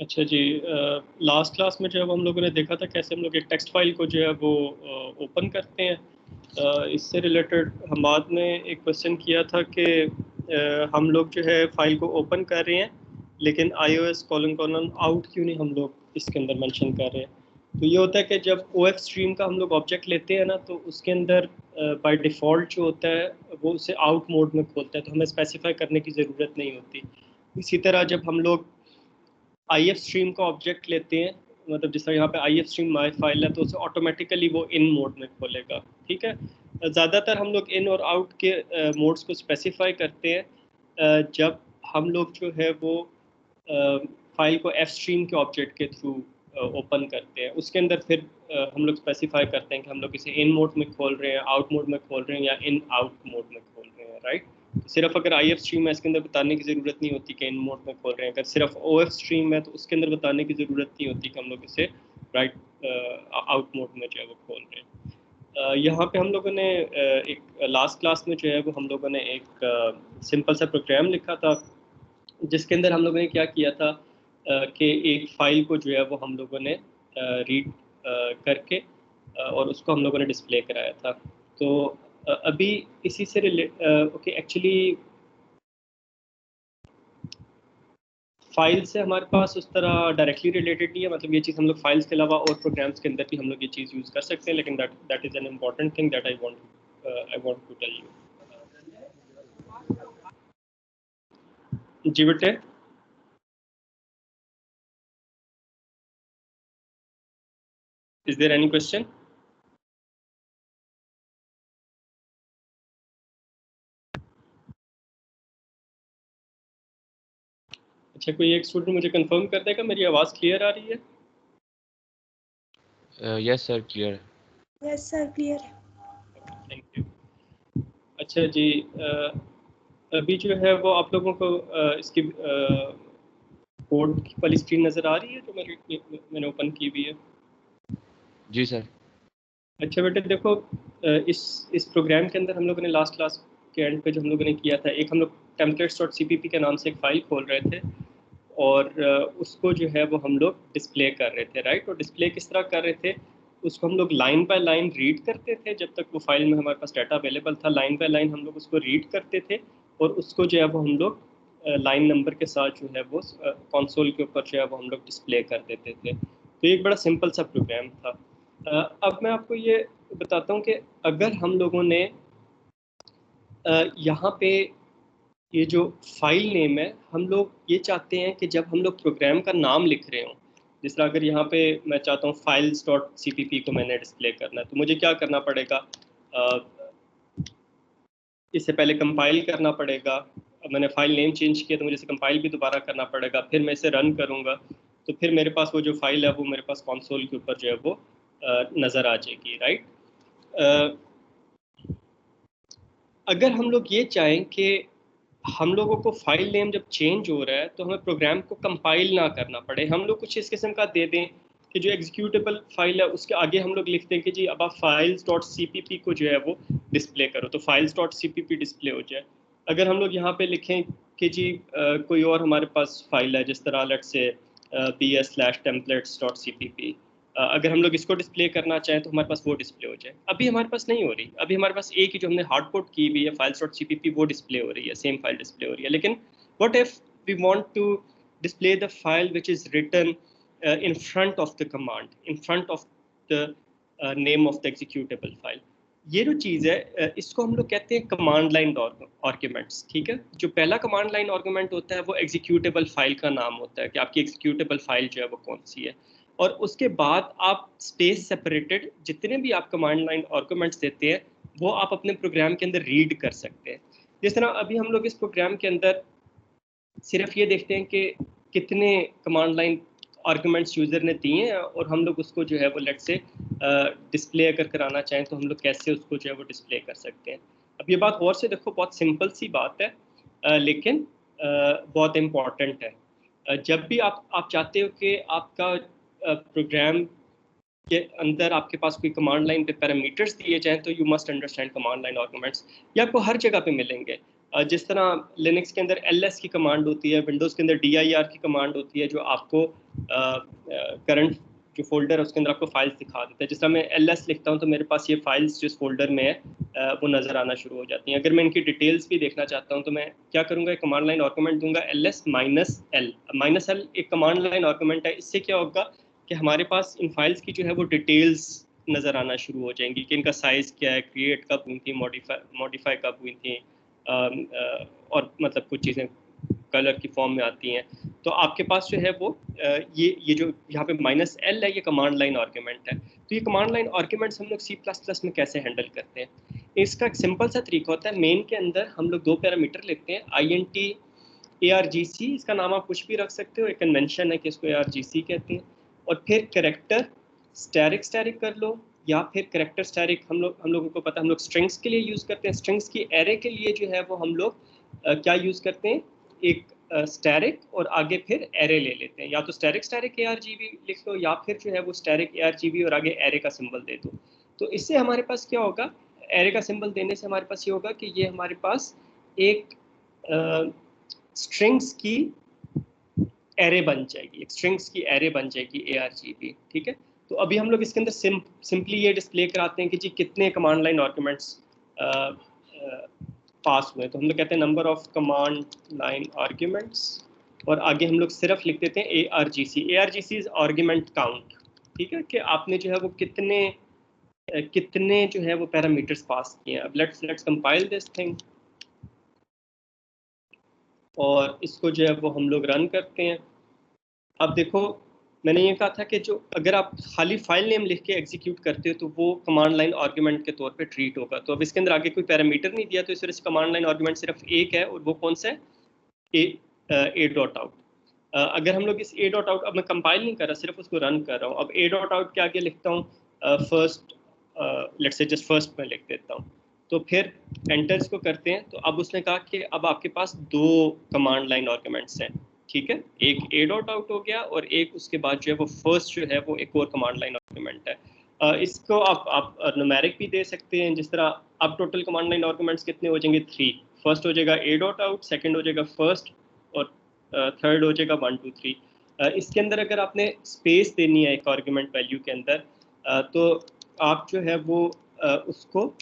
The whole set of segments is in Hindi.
अच्छा जी, लास्ट क्लास में जब हम लोगों ने देखा था कैसे हम लोग एक टेक्स्ट फाइल को जो है वो ओपन करते हैं, इससे रिलेटेड हम बाद में एक क्वेश्चन किया था कि हम लोग जो है फाइल को ओपन कर रहे हैं लेकिन iOS कॉलन कॉलन आउट क्यों नहीं हम लोग इसके अंदर मेंशन कर रहे हैं। तो ये होता है कि जब OF स्ट्रीम का हम लोग ऑब्जेक्ट लेते हैं ना, तो उसके अंदर बाय डिफ़ॉल्ट जो होता है वो उसे आउट मोड में खोलता है, तो हमें स्पेसिफाई करने की ज़रूरत नहीं होती। इसी तरह जब हम लोग IF स्ट्रीम का ऑब्जेक्ट लेते हैं, मतलब जिस तरह यहाँ पे IF स्ट्रीम माई फाइल है, तो उसे ऑटोमेटिकली वो इन मोड में खोलेगा। ठीक है, ज़्यादातर हम लोग इन और आउट के मोड्स को स्पेसिफाई करते हैं जब हम लोग जो है वो फाइल को F स्ट्रीम के ऑब्जेक्ट के थ्रू ओपन करते हैं। उसके अंदर फिर हम लोग स्पेसिफाई करते हैं कि हम लोग इसे इन मोड में खोल रहे हैं, आउट मोड में खोल रहे हैं या इन आउट मोड में खोल रहे हैं, राइट। सिर्फ अगर IF स्ट्रीम है इसके अंदर बताने की ज़रूरत नहीं होती कि इन मोड में खोल रहे हैं। अगर सिर्फ OF स्ट्रीम है तो उसके अंदर बताने की ज़रूरत नहीं होती कि हम लोग इसे राइट आउट मोड में जो है वो खोल रहे हैं। यहाँ पे हम लोगों ने एक लास्ट क्लास में जो है वो हम लोगों ने एक सिंपल सा प्रोग्राम लिखा था जिसके अंदर हम लोगों ने क्या किया था कि एक फ़ाइल को जो है वो हम लोगों ने रीड करके और उसको हम लोगों ने डिस्प्ले कराया था। तो अभी इसी से ओके, एक्चुअली फाइल से हमारे पास उस तरह डायरेक्टली रिलेटेड नहीं है, मतलब ये चीज़ हम लोग फाइल्स के अलावा और प्रोग्राम्स के अंदर भी हम लोग ये चीज़ यूज़ कर सकते हैं, लेकिन that is an important thing that I want to tell you. जी बेटे, इज देयर एनी क्वेश्चन? अच्छा, कोई एक स्टूडेंट मुझे कंफर्म कर देगा मेरी आवाज़ क्लियर आ रही है? यस सर, क्लियर है। यस सर, क्लियर है। Thank you. अच्छा जी, अभी जो है वो आप लोगों को इसकी कोड वाली स्क्रीन नज़र आ रही है जो मैंने ओपन की हुई है? जी सर। अच्छा बेटे देखो, इस प्रोग्राम के अंदर हम लोगों ने लास्ट क्लास के एंड पे जो हम लोगों ने किया था, एक हम लोग templates.cpp के नाम से एक फ़ाइल खोल रहे थे और उसको जो है वो हम लोग डिस्प्ले कर रहे थे, राइट। और डिस्प्ले किस तरह कर रहे थे, उसको हम लोग लाइन बाय लाइन रीड करते थे जब तक वो फाइल में हमारे पास डाटा अवेलेबल था। लाइन बाय लाइन हम लोग उसको रीड करते थे और उसको जो है वो हम लोग लाइन नंबर के साथ जो है वो कंसोल के ऊपर जो है वो हम लोग डिस्प्ले कर देते थे। तो ये एक बड़ा सिंपल सा प्रोग्राम था। अब मैं आपको ये बताता हूँ कि अगर हम लोगों ने यहाँ पे ये जो फाइल नेम है, हम लोग ये चाहते हैं कि जब हम लोग प्रोग्राम का नाम लिख रहे हों, जिस तरह अगर यहाँ पे मैं चाहता हूँ files.cpp को मैंने डिस्प्ले करना है, तो मुझे क्या करना पड़ेगा, इससे पहले कंपाइल करना पड़ेगा। अब मैंने फाइल नेम चेंज किया तो मुझे इसे कंपाइल भी दोबारा करना पड़ेगा, फिर मैं इसे रन करूँगा तो फिर मेरे पास वो जो फाइल है वो मेरे पास कंसोल के ऊपर जो है वो नज़र आ जाएगी, राइट। अगर हम लोग ये चाहें कि हम लोगों को फाइल नेम जब चेंज हो रहा है तो हमें प्रोग्राम को कंपाइल ना करना पड़े, हम लोग कुछ इस किस्म का दे दें कि जो एग्जीक्यूटेबल फाइल है उसके आगे हम लोग लिखते हैं कि जी अब आप files.cpp को जो है वो डिस्प्ले करो, तो files.cpp डिस्प्ले हो जाए। अगर हम लोग यहाँ पे लिखें कि जी कोई और हमारे पास फाइल है, जिस तरह लेट्स से bs/templates.cpp, अगर हम लोग इसको डिस्प्ले करना चाहें तो हमारे पास वो डिस्प्ले हो जाए। अभी हमारे पास नहीं हो रही, अभी हमारे पास एक ही जो हमने हार्ड कोड की हुई है files.cpp वो डिस्प्ले हो रही है, सेम फाइल डिस्प्ले हो रही है। लेकिन what if we want to display the file which is written in front of the command, in front of the name of the executable file, ये जो चीज़ है इसको हम लोग कहते हैं कमांड लाइन आर्ग्यूमेंट्स। ठीक है, जो पहला कमांड लाइन आर्ग्यूमेंट होता है वो एग्जीक्यूटेबल फाइल का नाम होता है कि आपकी एग्जीक्यूटेबल फाइल जो है वो कौन सी है, और उसके बाद आप स्पेस सेपरेटेड जितने भी आप कमांड लाइन आर्गुमेंट्स देते हैं वो आप अपने प्रोग्राम के अंदर रीड कर सकते हैं। जिस तरह अभी हम लोग इस प्रोग्राम के अंदर सिर्फ ये देखते हैं कि कितने कमांड लाइन आर्गुमेंट्स यूज़र ने दिए हैं और हम लोग उसको जो है वो लेट से डिस्प्ले अगर कराना चाहें तो हम लोग कैसे उसको जो है वो डिस्प्ले कर सकते हैं। अब ये बात गौर से देखो, बहुत सिंपल सी बात है लेकिन बहुत इम्पॉर्टेंट है। जब भी आप चाहते हो कि आपका प्रोग्राम के अंदर आपके पास कोई कमांड लाइन पे पैरामीटर्स दिए जाएं तो you must understand command line arguments. ये आपको हर जगह पे मिलेंगे। जिस तरह लिनक्स के अंदर ls की कमांड होती है, विंडोज़ के अंदर dir की कमांड होती है, जो आपको करंट जो फोल्डर है उसके अंदर आपको फाइल्स दिखा देता है। जिस तरह मैं ls लिखता हूँ तो मेरे पास ये फाइल्स जिस फोल्डर में है वो नज़र आना शुरू हो जाती हैं। अगर मैं इनकी डिटेल्स भी देखना चाहता हूँ तो मैं क्या करूँगा, एक कमांड लाइन आर्गुमेंट दूंगा ls -l। एक कमांड लाइन आर्गुमेंट है। इससे क्या होगा कि हमारे पास इन फाइल्स की जो है वो डिटेल्स नज़र आना शुरू हो जाएंगी कि इनका साइज़ क्या है, क्रिएट कब हुई थी, मॉडिफाई कब हुई थी, और मतलब कुछ चीज़ें कलर की फॉर्म में आती हैं। तो आपके पास जो है वो ये जो यहाँ पे -l है, ये कमांड लाइन आर्गुमेंट है। तो ये कमांड लाइन आर्गुमेंट्स हम लोग C++ में कैसे हैंडल करते हैं? इसका एक सिंपल सा तरीका होता है। मेन के अंदर हम लोग दो पैरामीटर लेते हैं, int argc, इसका नाम आप कुछ भी रख सकते हो, एक कन्वेंशन है कि इसको argc कहते हैं। और फिर कैरेक्टर स्टैरिक कर लो, या फिर कैरेक्टर स्टैरिक हम लोगों को पता है, हम लोग स्ट्रिंग्स के लिए यूज़ करते हैं। स्ट्रिंग्स की एरे के लिए जो है वो हम लोग क्या यूज़ करते हैं, एक स्टैरिक और आगे फिर एरे ले लेते हैं। या तो स्टैरिक argv लिख लो, या फिर जो है वो स्टैरिक argv और आगे एरे का सिंबल दे दो। तो इससे हमारे पास क्या होगा, एरे का सिंबल देने से हमारे पास ये होगा कि ये हमारे पास एक स्ट्रिंग्स की एरे बन जाएगी, एक स्ट्रिंग्स की एरे बन जाएगी argv। ठीक है, तो अभी हम लोग इसके अंदर सिंपली ये डिस्प्ले कराते हैं कि जी कितने कमांड लाइन आर्गुमेंट्स पास हुए। तो हम लोग कहते हैं number of command line arguments, और आगे हम लोग सिर्फ लिख देते हैं argc इज आर्गुमेंट काउंट। ठीक है, कि आपने जो है वो कितने जो है वो पैरामीटर्स पास किए हैं। अब लेट्स कंपाइल दिस थिंग, और इसको जो है वो हम लोग रन करते हैं। अब देखो, मैंने ये कहा था कि जो अगर आप खाली फाइल नेम लिख के एग्जीक्यूट करते हो तो वो कमांड लाइन आर्गुमेंट के तौर पे ट्रीट होगा। तो अब इसके अंदर आगे कोई पैरामीटर नहीं दिया, तो इस वजह से कमांड लाइन आर्गुमेंट सिर्फ एक है, और वो कौन सा है, a डॉट आउट। अगर हम लोग इस a डॉट आउट, अब मैं कंपाइल नहीं कर रहा, सिर्फ उसको रन कर रहा हूँ। अब a डॉट आउट के आगे लिखता हूँ first, let's say just first में लिख देता हूँ। तो फिर एंटर्स को करते हैं, तो अब उसने कहा कि अब आपके पास दो कमांड लाइन आर्गुमेंट्स हैं। ठीक है, एक a डॉट आउट हो गया, और एक उसके बाद जो है वो फर्स्ट जो है वो एक और कमांड लाइन आर्गुमेंट है। इसको आप न्यूमेरिक भी दे सकते हैं, जिस तरह अब टोटल कमांड लाइन आर्गुमेंट्स कितने हो जाएंगे, 3। फर्स्ट हो जाएगा a डॉट आउट, सेकेंड हो जाएगा फर्स्ट, और थर्ड हो जाएगा 1 2 3। इसके अंदर अगर आपने स्पेस देनी है एक आर्गुमेंट वैल्यू के अंदर, तो आप जो है वो उसको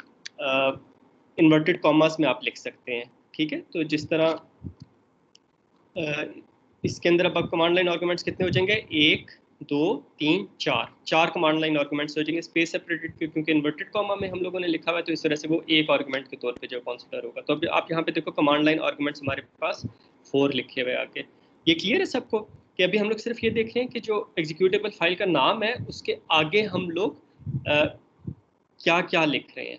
इन्वर्टेड कॉमास में आप लिख सकते हैं। ठीक है, तो जिस तरह इसके अंदर अब कमांड लाइन आर्गुमेंट्स कितने हो जाएंगे, 1 2 3 4 कमांड लाइन आर्गुमेंट्स हो जाएंगे, स्पेस सेपरेटेड क्योंकि इन्वर्टेड कॉमा में हम लोगों ने लिखा हुआ है, तो इस तरह से वो एक आर्गुमेंट के तौर पे जो कंसीडर होगा। तो अभी आप यहाँ पे देखो कमांड लाइन आर्गुमेंट्स हमारे पास 4 लिखे हुए आगे। ये क्लियर है सबको कि अभी हम लोग सिर्फ ये देख रहे हैं कि जो एग्जीक्यूटेबल फाइल का नाम है उसके आगे हम लोग क्या क्या लिख रहे हैं।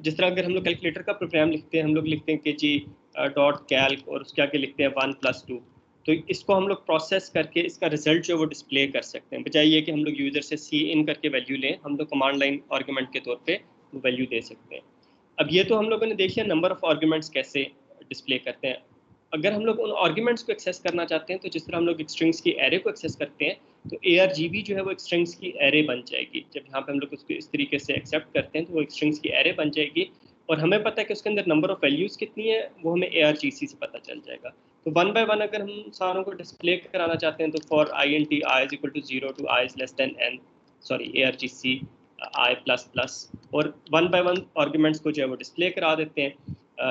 जिस तरह अगर हम लोग कैलकुलेटर का प्रोग्राम लिखते हैं, हम लोग लिखते हैं कि जी डॉट कैल्क, और उसके आगे लिखते हैं 1 + 2। तो इसको हम लोग प्रोसेस करके इसका रिजल्ट जो है वो डिस्प्ले कर सकते हैं, बजाय ये कि हम लोग यूज़र से सी इन करके वैल्यू लें, हम लोग कमांड लाइन आर्गुमेंट के तौर पे वो वैल्यू दे सकते हैं। अब ये तो हम लोगों ने देखिए नंबर ऑफ आर्गुमेंट्स कैसे डिस्प्ले करते हैं। अगर हम लोग उन आर्गुमेंट्स को एक्सेस करना चाहते हैं, तो जिस तरह हम लोग स्ट्रिंग्स की एरे को एक्सेस करते हैं, तो argv जो है वो स्ट्रिंग्स की एरे बन जाएगी। जब यहाँ पे हम लोग उसको इस तरीके से एक्सेप्ट करते हैं तो वो स्ट्रिंग्स की एरे बन जाएगी, और हमें पता है कि उसके अंदर नंबर ऑफ वैल्यूज़ कितनी है, वो हमें argc से पता चल जाएगा। तो 1 बाय 1 अगर हम सारों को डिस्प्ले कराना चाहते हैं, तो for int I is equal to 0 to I is less than n, sorry argc I ++, और 1 बाय 1 आर्गुमेंट्स को जो है वो डिस्प्ले करा देते हैं।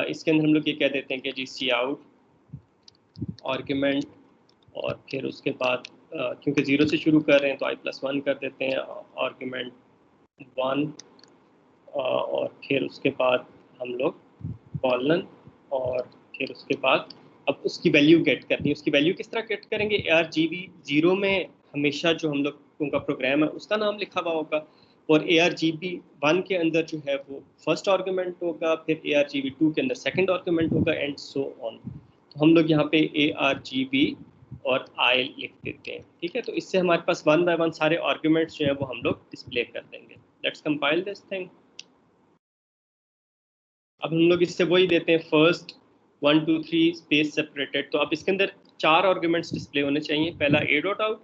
इसके अंदर हम लोग ये कह देते हैं कि जी सी आउट आर्गुमेंट, और फिर उसके बाद क्योंकि 0 से शुरू कर रहे हैं तो I+1 कर देते हैं, आर्गुमेंट 1, और फिर उसके बाद हम लोग कॉलन, और फिर उसके बाद अब उसकी वैल्यू गेट करनी है। उसकी वैल्यू किस तरह गेट करेंगे, argv 0 में हमेशा जो हम लोग का प्रोग्राम है उसका नाम लिखा हुआ होगा, और argv 1 के अंदर जो है वो फर्स्ट आर्गुमेंट होगा, फिर argv 2 के अंदर सेकंड आर्गुमेंट होगा, एंड सो ऑन। तो हम लोग यहाँ पे argv और I लिख देते हैं। ठीक है, तो इससे हमारे पास 1 बाय 1 सारे आर्गुमेंट्स जो है वो हम लोग डिस्प्ले कर देंगे। Let's compile this thing. अब हम लोग इससे वही देते हैं फर्स्ट 1 2 3 स्पेस सेपरेटेड। तो अब इसके अंदर 4 आर्गुमेंट्स डिस्प्ले होने चाहिए, पहला a डॉट आउट,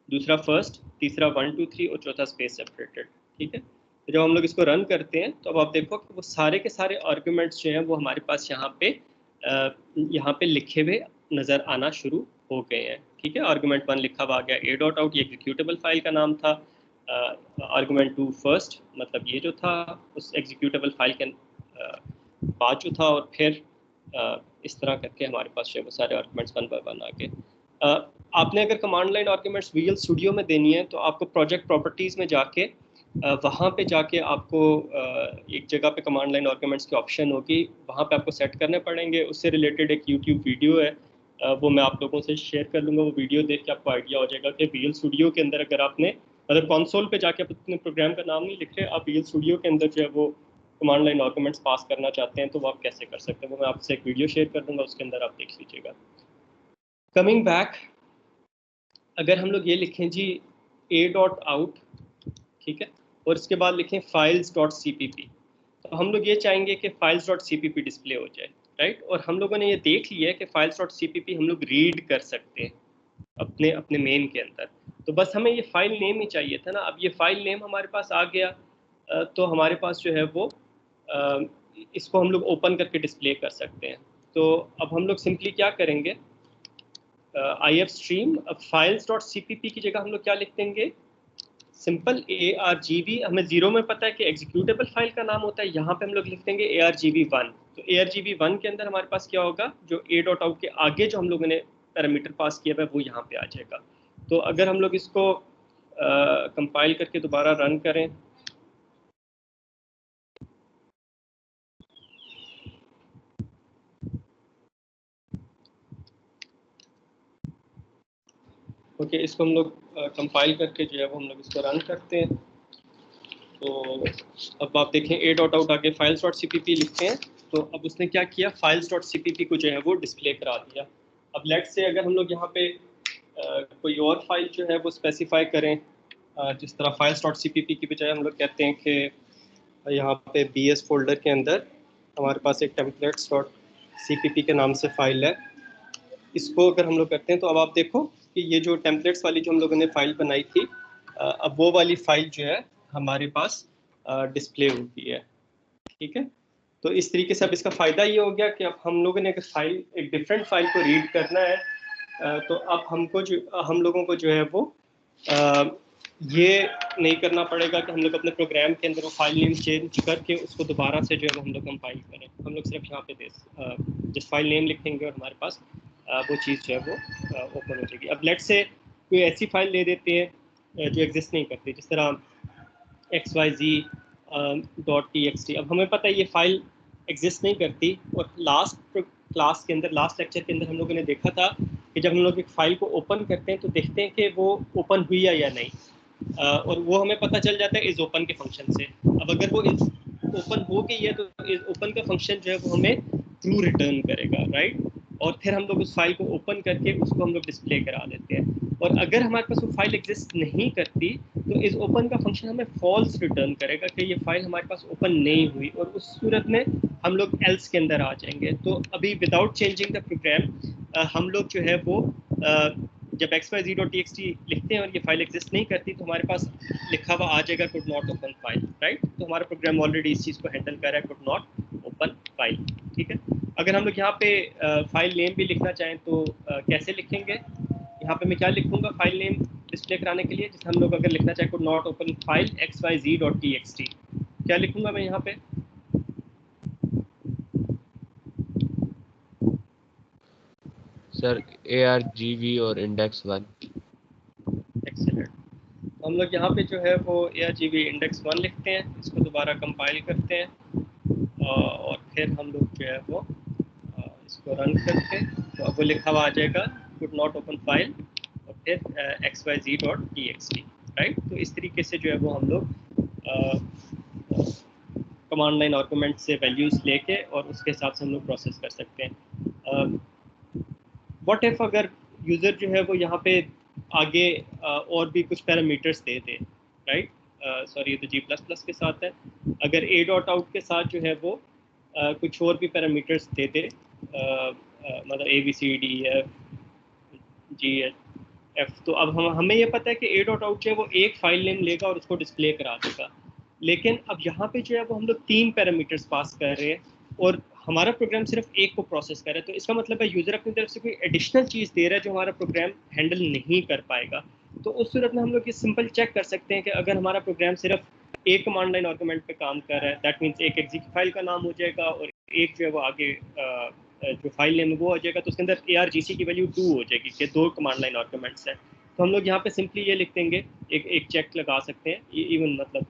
दूसरा फर्स्ट, तीसरा 1 2 3 और चौथा स्पेस सेपरेटेड। ठीक है, तो जब हम लोग इसको रन करते हैं तो अब आप देखो कि वो सारे के सारे आर्गुमेंट्स जो हैं वो हमारे पास यहाँ पे यहाँ पे लिखे हुए नज़र आना शुरू हो गए हैं। ठीक है, आर्गूमेंट 1 लिखा हुआ आ गया, ए डॉट आउट ये एग्जीक्यूटेबल फाइल का नाम था, आर्गूमेंट 2 फर्स्ट मतलब ये जो था उस एग्जीक्यूटेबल फाइल के बाद जो था, और फिर इस तरह करके हमारे पास जो है वो सारे आर्गूमेंट्स 1 बाय 1 आ गए। आपने अगर command line arguments visual studio में देनी है तो आपको प्रोजेक्ट प्रॉपर्टीज़ में जाके वहाँ पे जाके आपको एक जगह पे कमांड लाइन आर्गूमेंट्स की ऑप्शन होगी, वहाँ पे आपको सेट करने पड़ेंगे। उससे रिलेटेड एक यूट्यूब वीडियो है, वो मैं आप लोगों से शेयर कर लूँगा। वो वीडियो देख के आपको आइडिया हो जाएगा कि विजुअल स्टूडियो के अंदर अगर आपने मतलब कंसोल पे जाके अपने प्रोग्राम का नाम नहीं लिख रहे, आप विजुअल स्टूडियो के अंदर जो है वो कमांड लाइन आर्गूमेंट्स पास करना चाहते हैं तो वो आप कैसे कर सकते हैं, वो मैं आपसे एक वीडियो शेयर कर दूँगा, उसके अंदर आप देख लीजिएगा। कमिंग बैक, अगर हम लोग ये लिखें जी ए डॉट आउट, ठीक है, और इसके बाद लिखें फाइल्स डॉट CPP, तो हम लोग ये चाहेंगे कि फाइल्स डॉट CPP डिस्प्ले हो जाए, राइट। और हम लोगों ने ये देख लिया है कि फाइल्स डॉट CPP हम लोग रीड कर सकते हैं अपने अपने मेन के अंदर, तो बस हमें ये फाइल नेम ही चाहिए था ना। अब ये फाइल नेम हमारे पास आ गया, तो हमारे पास जो है वो इसको हम लोग ओपन करके डिस्प्ले कर सकते हैं। तो अब हम लोग सिंपली क्या करेंगे, IF stream files dot CPP की जगह हम लोग क्या लिख देंगे, सिंपल ARGV। हमें जीरो में पता है कि एग्जीक्यूटेबल फाइल का नाम होता है, यहाँ पे हम लोग लिख देंगे ARGV1। तो ARGV1 के अंदर हमारे पास क्या होगा, जो A डॉट आउट के आगे जो हम लोगों ने पैरामीटर पास किया है वो यहाँ पे आ जाएगा। तो अगर हम लोग इसको कंपाइल करके दोबारा रन करें, ओके, इसको हम लोग कंपाइल करके जो है वो हम लोग इसको रन करते हैं। तो अब आप देखें A डॉट आउट आगे फाइल्स डॉट CPP लिखते हैं, तो अब उसने क्या किया, फाइल्स डॉट CPP को जो है वो डिस्प्ले करा दिया। अब लेट्स से अगर हम लोग यहाँ पे कोई और फाइल जो है वो स्पेसिफाई करें, जिस तरह फाइल्स डॉट CPP की बजाय हम लोग कहते हैं कि यहाँ पे BS फोल्डर के अंदर हमारे पास एक टेम्पलेट्स डॉट CPP के नाम से फाइल है, इसको अगर हम लोग करते हैं तो अब आप देखो कि ये जो टेम्पलेट्स वाली जो हम लोगों ने फाइल बनाई थी, अब वो वाली फाइल जो है हमारे पास डिस्प्ले होती है। ठीक है, तो इस तरीके से अब इसका फ़ायदा ये हो गया कि अब हम लोगों ने अगर फाइल एक डिफरेंट फाइल को रीड करना है, तो अब हमको जो हम लोगों को जो है वो ये नहीं करना पड़ेगा कि हम लोग अपने प्रोग्राम के अंदर वो फाइल नेम चेंज करके उसको दोबारा से जो है वो हम लोग कंपाइल करें। हम लोग सिर्फ यहाँ पे जिस फाइल नेम लिखेंगे और हमारे पास वो चीज़ जो है वो ओपन हो जाएगी। अब लेट से कोई ऐसी फाइल ले देते हैं जो एग्जिस्ट नहीं करती, जिस तरह xyz.txt। अब हमें पता है ये फाइल एग्जिस्ट नहीं करती, और लास्ट क्लास के अंदर, लास्ट लेक्चर के अंदर हम लोगों ने देखा था कि जब हम लोग एक फ़ाइल को ओपन करते हैं तो देखते हैं कि वो ओपन हुई है या नहीं, और वो हमें पता चल जाता है इस ओपन के फंक्शन से। अब अगर वो इस ओपन हो गई है तो इस ओपन का फंक्शन जो है वो हमें ट्रू रिटर्न करेगा, राइट। और फिर हम लोग उस फाइल को ओपन करके उसको हम लोग डिस्प्ले करा देते हैं। और अगर हमारे पास वो फाइल एग्जिस्ट नहीं करती तो इस ओपन का फंक्शन हमें फॉल्स रिटर्न करेगा कि ये फाइल हमारे पास ओपन नहीं हुई, और उस सूरत में हम लोग एल्स के अंदर आ जाएंगे। तो अभी विदाउट चेंजिंग द प्रोग्राम हम लोग जो है वो जब xyz.txt लिखते हैं और ये फाइल एग्जिस्ट नहीं करती तो हमारे पास लिखा हुआ आ जाएगा could not open file, right. तो हमारा प्रोग्राम ऑलरेडी इस चीज़ को हैंडल कर रहा है, कुड नॉट ओपन फाइल। ठीक है, अगर हम लोग यहाँ पे फाइल नेम भी लिखना चाहें तो कैसे लिखेंगे, यहाँ पे मैं क्या लिखूंगा फाइल नेम डिस्प्ले कराने के लिए, जिसे हम लोग अगर लिखना चाहें could not open file xyz.txt, क्या लिखूंगा मैं यहाँ पे, सर ARGV और index1। एक्सीलेंट। तो हम लोग यहाँ पे जो है वो ARGV index1 लिखते हैं, इसको दोबारा कंपाइल करते हैं और फिर हम लोग जो है वो इसको रन करते हैं, तो अब वो लिखा हुआ आ जाएगा कुड नॉट ओपन फाइल और फिर xyz.txt, राइट। तो इस तरीके से जो है वो हम लोग कमांड लाइन आर्गूमेंट से वैल्यूज़ लेके और उसके हिसाब से हम लोग प्रोसेस कर सकते हैं। व्हाट इफ अगर यूज़र जो है वो यहाँ पे आगे और भी कुछ parameters they they, right. Sorry, ये तो G++ के साथ है। अगर A डॉट आउट के साथ जो है वो कुछ और भी पैरामीटर्स दे दे, मतलब ABCDEFGH, तो अब हमें ये पता है कि A डॉट आउट जो है वो एक फाइल नेम लेगा और उसको डिस्प्ले करा देगा। लेकिन अब यहाँ पे जो है वो हम लोग 3 पैरामीटर्स पास कर रहे हैं, और हमारा प्रोग्राम सिर्फ एक को प्रोसेस कर रहा है, तो इसका मतलब है यूज़र अपनी तरफ से कोई एडिशनल चीज़ दे रहा है जो हमारा प्रोग्राम हैंडल नहीं कर पाएगा। तो उस सूरत में हम लोग ये सिंपल चेक कर सकते हैं कि अगर हमारा प्रोग्राम सिर्फ एक कमांड लाइन आर्गुमेंट पे काम कर रहा है, दैट मीन्स एक एग्जीक्यूट फाइल का नाम हो जाएगा और एक जो है वो आगे जो फाइल नेम है वो हो जाएगा, तो उसके अंदर ARGC की वैल्यू 2 हो जाएगी कि 2 कमांड लाइन आर्गुमेंट्स हैं। तो हम लोग यहाँ पे सिंपली ये लिख देंगे, एक चेक लगा सकते हैं, इवन मतलब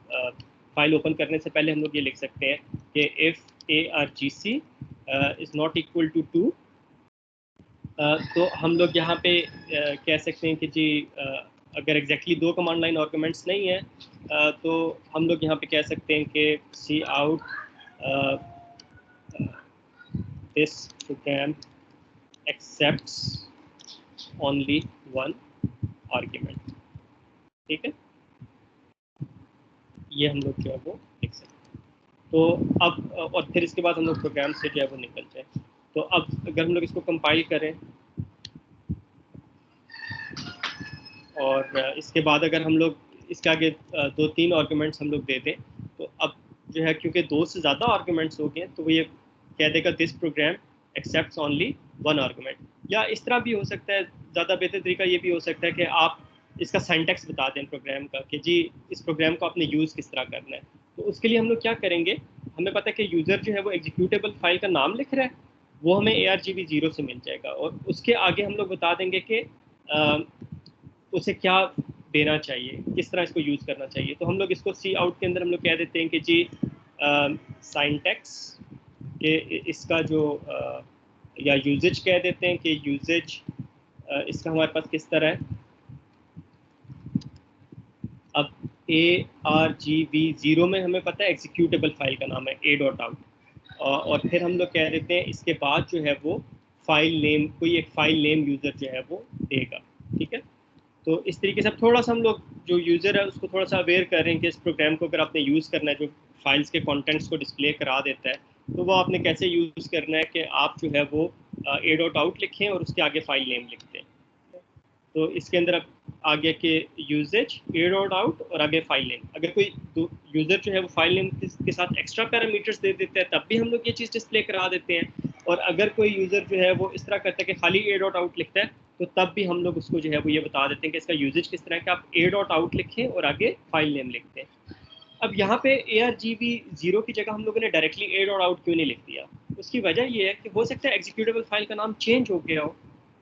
फाइल ओपन करने से पहले हम लोग ये लिख सकते हैं कि if ARGC is not equal to 2, तो हम लोग यहाँ पे कह सकते हैं कि जी अगर एग्जैक्टली 2 कमांड लाइन आर्गुमेंट्स नहीं है तो हम लोग यहाँ पे कह सकते हैं कि cout this program accepts only 1 argument. ठीक है, ये हम लोग जो है वो लिख सकते हैं। तो अब और फिर इसके बाद हम लोग प्रोग्राम से जो है वो निकलते हैं। तो अब अगर हम लोग इसको कंपाइल करें और इसके बाद अगर हम लोग इसके आगे 2-3 आर्गुमेंट्स हम लोग दे दें, तो अब जो है क्योंकि 2 से ज़्यादा आर्गुमेंट्स हो गए तो वो ये कह देगा this program accepts only 1 argument. या इस तरह भी हो सकता है, ज़्यादा बेहतर तरीका ये भी हो सकता है कि आप इसका सिंटैक्स बता दें प्रोग्राम का कि जी इस प्रोग्राम को आपने यूज़ किस तरह करना है। तो उसके लिए हम लोग क्या करेंगे, हमें पता है कि यूज़र जो है वो एग्जीक्यूटेबल फाइल का नाम लिख रहा है, वो हमें ARGV 0 से मिल जाएगा और उसके आगे हम लोग बता देंगे कि उसे क्या देना चाहिए, किस तरह इसको यूज़ करना चाहिए। तो हम लोग इसको सी आउट के अंदर हम लोग कह देते हैं कि जी सिंटैक्स के इसका जो या यूजेज कह देते हैं कि यूजेज इसका हमारे पास किस तरह है। अब ARGV 0 में हमें पता है एग्जीक्यूटेबल फाइल का नाम है a.out और फिर हम लोग कह देते हैं इसके बाद जो है वो फाइल नेम, कोई एक फाइल नेम यूज़र जो है वो देगा। ठीक है, तो इस तरीके से अब थोड़ा सा हम लोग जो यूज़र है उसको थोड़ा सा अवेयर कर रहे हैं कि इस प्रोग्राम को अगर आपने यूज़ करना है जो फाइल्स के कंटेंट्स को डिस्प्ले करा देता है, तो वो आपने कैसे यूज़ करना है कि आप जो है वो a.out लिखें और उसके आगे फाइल नेम लिखते हैं। तो इसके अंदर अब आगे के यूजेज a.out और आगे फाइल नेम, अगर कोई यूज़र जो है वो फाइल नेम के साथ एक्स्ट्रा पैरामीटर्स दे देता है तब भी हम लोग ये चीज़ डिस्प्ले करा देते हैं। और अगर कोई यूज़र जो है वो इस तरह करता है कि खाली a.out लिखता है तो तब भी हम लोग उसको जो है वो ये बता देते हैं कि इसका यूजेज किस तरह है कि आप a.out लिखें और आगे फाइल नेम लिखते हैं। अब यहाँ पे ARGV 0 की जगह हम लोगों ने डायरेक्टली a.out क्यों नहीं लिख दिया, उसकी वजह ये है कि हो सकता है एग्जीक्यूटेबल फाइल का नाम चेंज हो गया हो,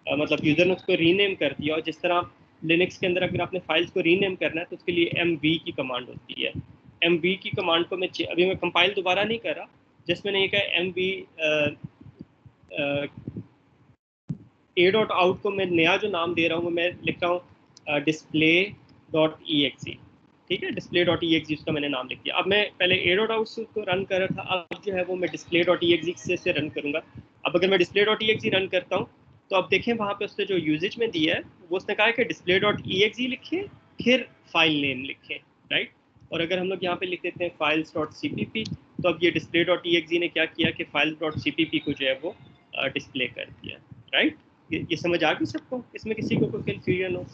मतलब यूज़र ने उसको रीनेम कर दिया और जिस तरह लिनक्स के अंदर अगर आपने फाइल्स को रीनेम करना है तो उसके लिए MV की कमांड होती है। MV की कमांड को मैं अभी मैं कंपाइल दोबारा नहीं कर रहा, जस्ट मैंने ये कहा MV a.out को मैं नया जो नाम दे रहा हूँ मैं लिख रहा हूँ display.exe। ठीक है, display.exe उसका मैंने नाम लिख दिया। अब मैं पहले a.out को रन कर रहा था, अब जो है वो मैं display.exe से रन करूँगा। अब अगर मैं display.exe रन करता हूँ तो अब देखें वहाँ पे उसने जो यूजेज में दिया है वो उसने कहा है कि display.exe लिखें फिर फाइल नेम लिखें, राइट। और अगर हम लोग यहाँ पे लिख देते हैं files.cpp तो अब ये display.exe ने क्या किया कि files.cpp को जो है वो डिस्प्ले कर दिया, राइट। ये समझ आ गई सबको, इसमें किसी को कोई कन्फ्यूजन हो?